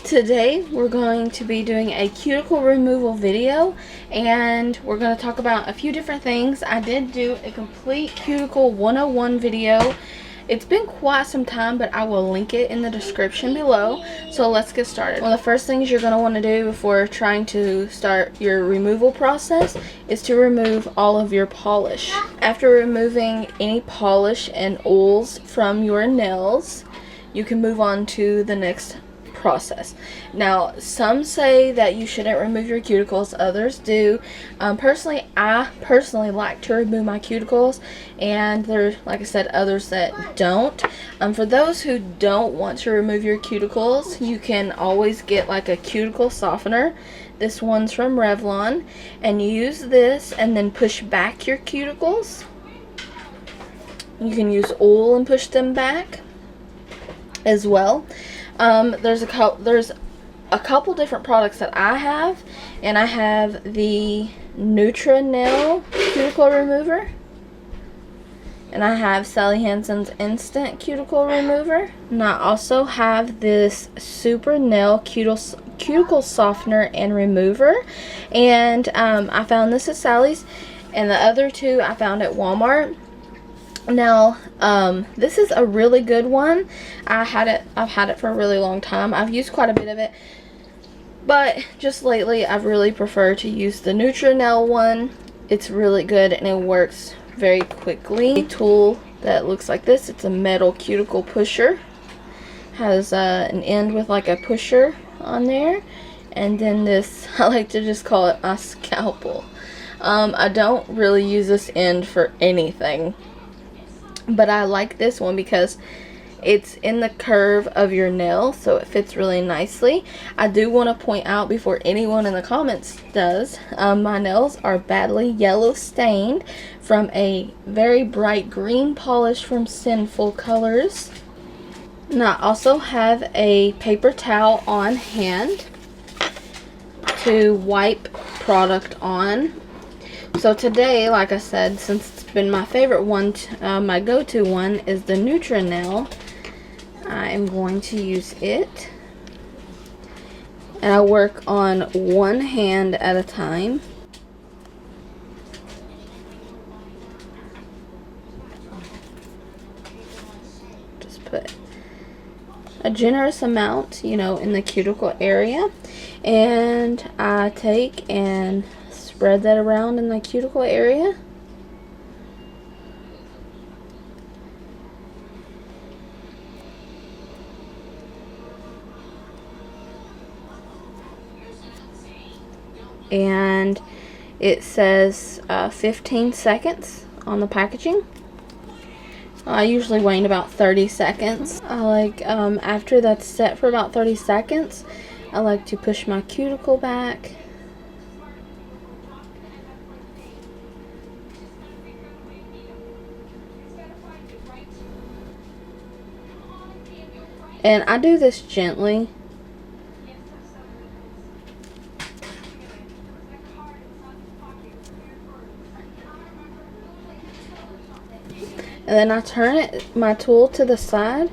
Today we're going to be doing a cuticle removal video, and we're going to talk about a few different things. I did do a complete cuticle 101 video. It's been quite some time, but I will link it in the description below. So let's get started. One of the first things you're going to want to do before trying to start your removal process is to remove all of your polish. After removing any polish and oils from your nails, you can move on to the next process. Now, some say that you shouldn't remove your cuticles, others do. I personally like to remove my cuticles, and there's, like I said, others that don't. For those who don't want to remove your cuticles, you can always get like a cuticle softener. This one's from Revlon, and you use this and then push back your cuticles. You can use oil and push them back as well. There's a couple different products that I have, and I have the Nail Cuticle Remover, and I have Sally Hansen's Instant Cuticle Remover, and I also have this Super Nail Cuticle Softener and Remover, and I found this at Sally's, and the other two I found at Walmart. Now, this is a really good one. I've had it for a really long time. I've used quite a bit of it, but just lately I've really preferred to use the Nail one. It's really good and it works very quickly. A tool that looks like this. It's a metal cuticle pusher. Has an end with like a pusher on there, and then this, I like to just call it my scalpel. I don't really use this end for anything, but I like this one because it's in the curve of your nail, so it fits really nicely. I do want to point out before anyone in the comments does, my nails are badly yellow stained from a very bright green polish from Sinful Colors. And I also have a paper towel on hand to wipe product on. So today, like I said, since it's been my favorite one, my go-to one is the Nail. I am going to use it, and I work on one hand at a time. Just put a generous amount, in the cuticle area, and I take and spread that around in the cuticle area. And it says 15 seconds on the packaging. I usually wait about 30 seconds. I like, after that's set for about 30 seconds, I like to push my cuticle back. And I do this gently. And then I turn my tool to the side,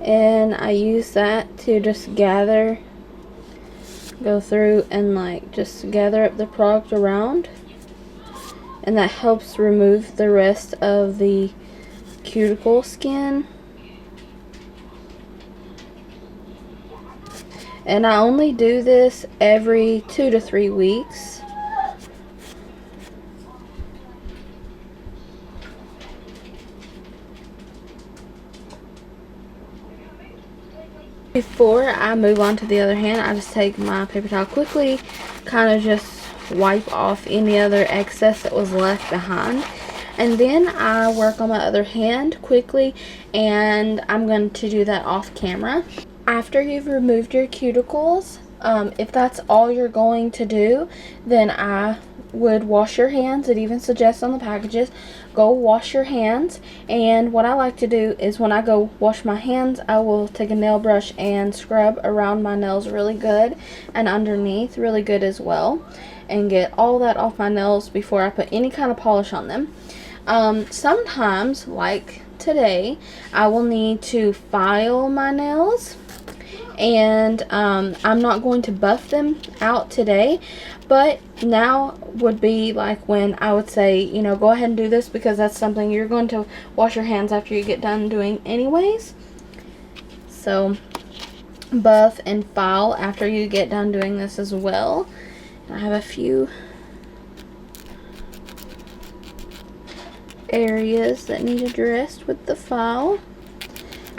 and I use that to just go through and just gather up the product around. And that helps remove the rest of the cuticle skin. And I only do this every 2 to 3 weeks. Before I move on to the other hand, I just take my paper towel quickly, kind of just wipe off any other excess that was left behind. And then I work on my other hand quickly, and I'm going to do that off camera. After you've removed your cuticles, if that's all you're going to do, then I would wash your hands. It even suggests on the packages, go wash your hands. And what I like to do is when I go wash my hands, I will take a nail brush and scrub around my nails really good, and underneath really good as well, and get all that off my nails before I put any kind of polish on them. Sometimes, like today, I will need to file my nails, and I'm not going to buff them out today, but now would be like when I would say, you know, go ahead and do this, because that's something you're going to wash your hands after you get done doing anyways. So buff and file after you get done doing this as well. I have a few areas that need addressed with the file.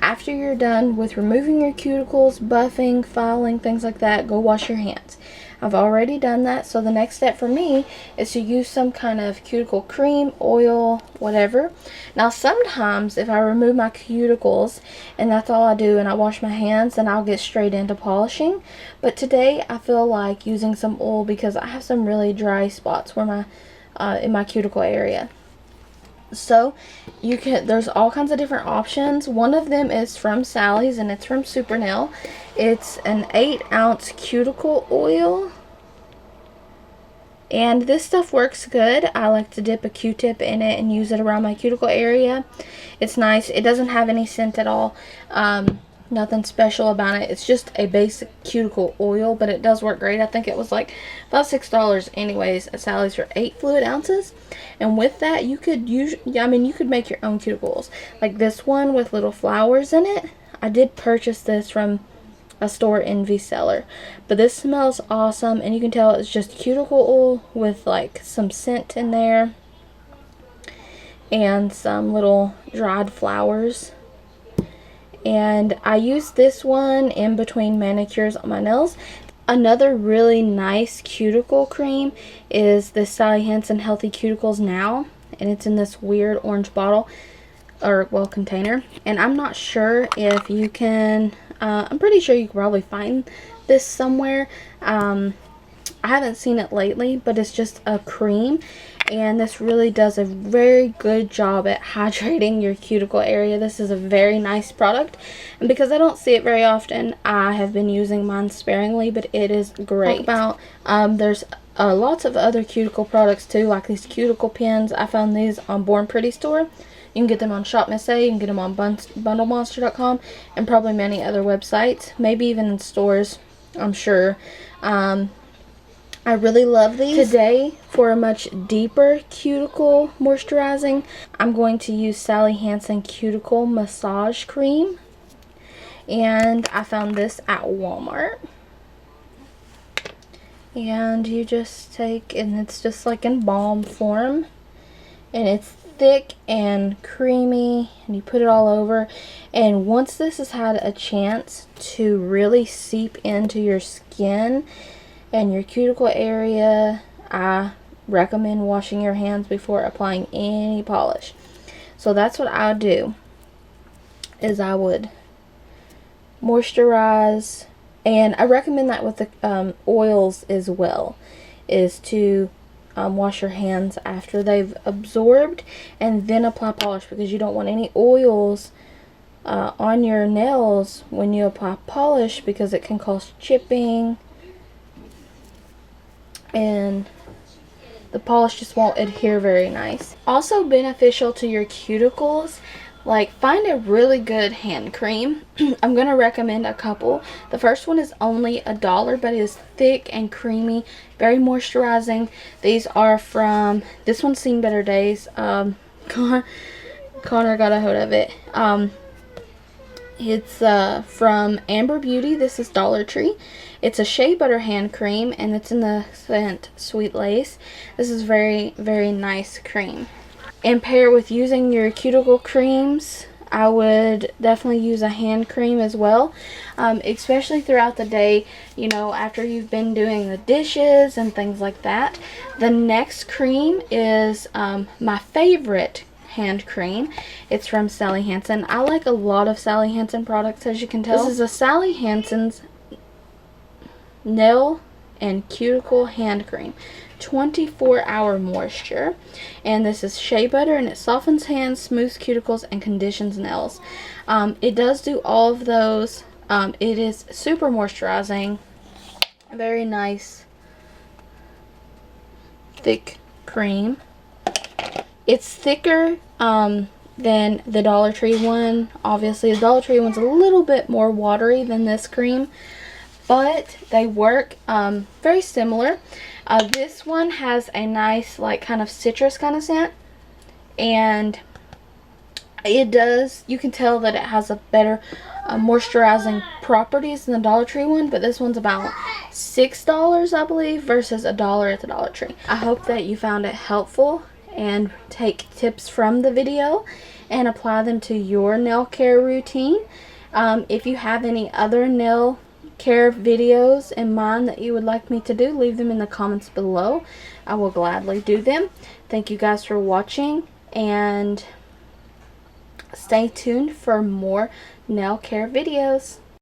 After you're done with removing your cuticles, buffing, filing, things like that, go wash your hands. I've already done that, so the next step for me is to use some kind of cuticle cream, oil, whatever. Now sometimes if I remove my cuticles and that's all I do and I wash my hands, then I'll get straight into polishing. But today I feel like using some oil because I have some really dry spots where in my cuticle area. So there's all kinds of different options. One of them is from Sally's and it's from Super Nail. It's an 8-ounce cuticle oil, and this stuff works good. I like to dip a Q-tip in it and use it around my cuticle area. It's nice. It doesn't have any scent at all. Nothing special about it. It's just a basic cuticle oil, but it does work great. I think it was like about $6 anyways at Sally's for 8 fluid ounces. And with that, you could use, you could make your own cuticles. Like this one with little flowers in it. I did purchase this from a store in V-Seller, but this smells awesome, and you can tell it's just cuticle oil with like some scent in there and some little dried flowers. And I use this one in between manicures on my nails. Another really nice cuticle cream is the Sally Hansen Healthy Cuticles Now, and it's in this weird orange bottle, or well, container. And I'm not sure if you can, I'm pretty sure you can probably find this somewhere. I haven't seen it lately, but it's just a cream, and this really does a very good job at hydrating your cuticle area. This is a very nice product, and because I don't see it very often, I have been using mine sparingly, but it is great. There's lots of other cuticle products too, like these cuticle pins. I found these on Born Pretty store. You can get them on Shop Miss A, you can get them on bundlemonster.com, and probably many other websites, maybe even in stores, I'm sure. I really love these. Today, for a much deeper cuticle moisturizing, I'm going to use Sally Hansen Cuticle Massage Cream. And I found this at Walmart. And you just take, and it's just like in balm form. And it's thick and creamy, and you put it all over. And once this has had a chance to really seep into your skin and your cuticle area, I recommend washing your hands before applying any polish. So that's what I would do, is I would moisturize, and I recommend that with the oils as well, is to wash your hands after they've absorbed and then apply polish, because you don't want any oils on your nails when you apply polish, because it can cause chipping and the polish just won't adhere very nice. Also beneficial to your cuticles, like, find a really good hand cream. I'm going to recommend a couple. The first one is only $1, but it is thick and creamy, very moisturizing. These are from, this one's seen better days. Connor got a hold of it. It's from Amber Beauty. This is Dollar Tree. It's a shea butter hand cream, and it's in the scent Sweet Lace. This is very, very nice cream. And pair with using your cuticle creams, I would definitely use a hand cream as well, especially throughout the day, you know, after you've been doing the dishes and things like that. The next cream is my favorite hand cream. It's from Sally Hansen. I like a lot of Sally Hansen products, as you can tell. This is a Sally Hansen's nail and cuticle hand cream, 24-hour moisture, and this is shea butter, and it softens hands, smooths cuticles, and conditions nails. It does do all of those. It is super moisturizing, very nice thick cream. It's thicker than the Dollar Tree one. Obviously, the Dollar Tree one's a little bit more watery than this cream, but they work very similar. This one has a nice, like, kind of citrus kind of scent, and it does, you can tell that it has a better moisturizing properties than the Dollar Tree one, but this one's about $6, I believe, versus $1 at the Dollar Tree. I hope that you found it helpful and take tips from the video and apply them to your nail care routine. If you have any other nail care videos in mind that you would like me to do, leave them in the comments below. I will gladly do them. Thank you guys for watching, and stay tuned for more nail care videos.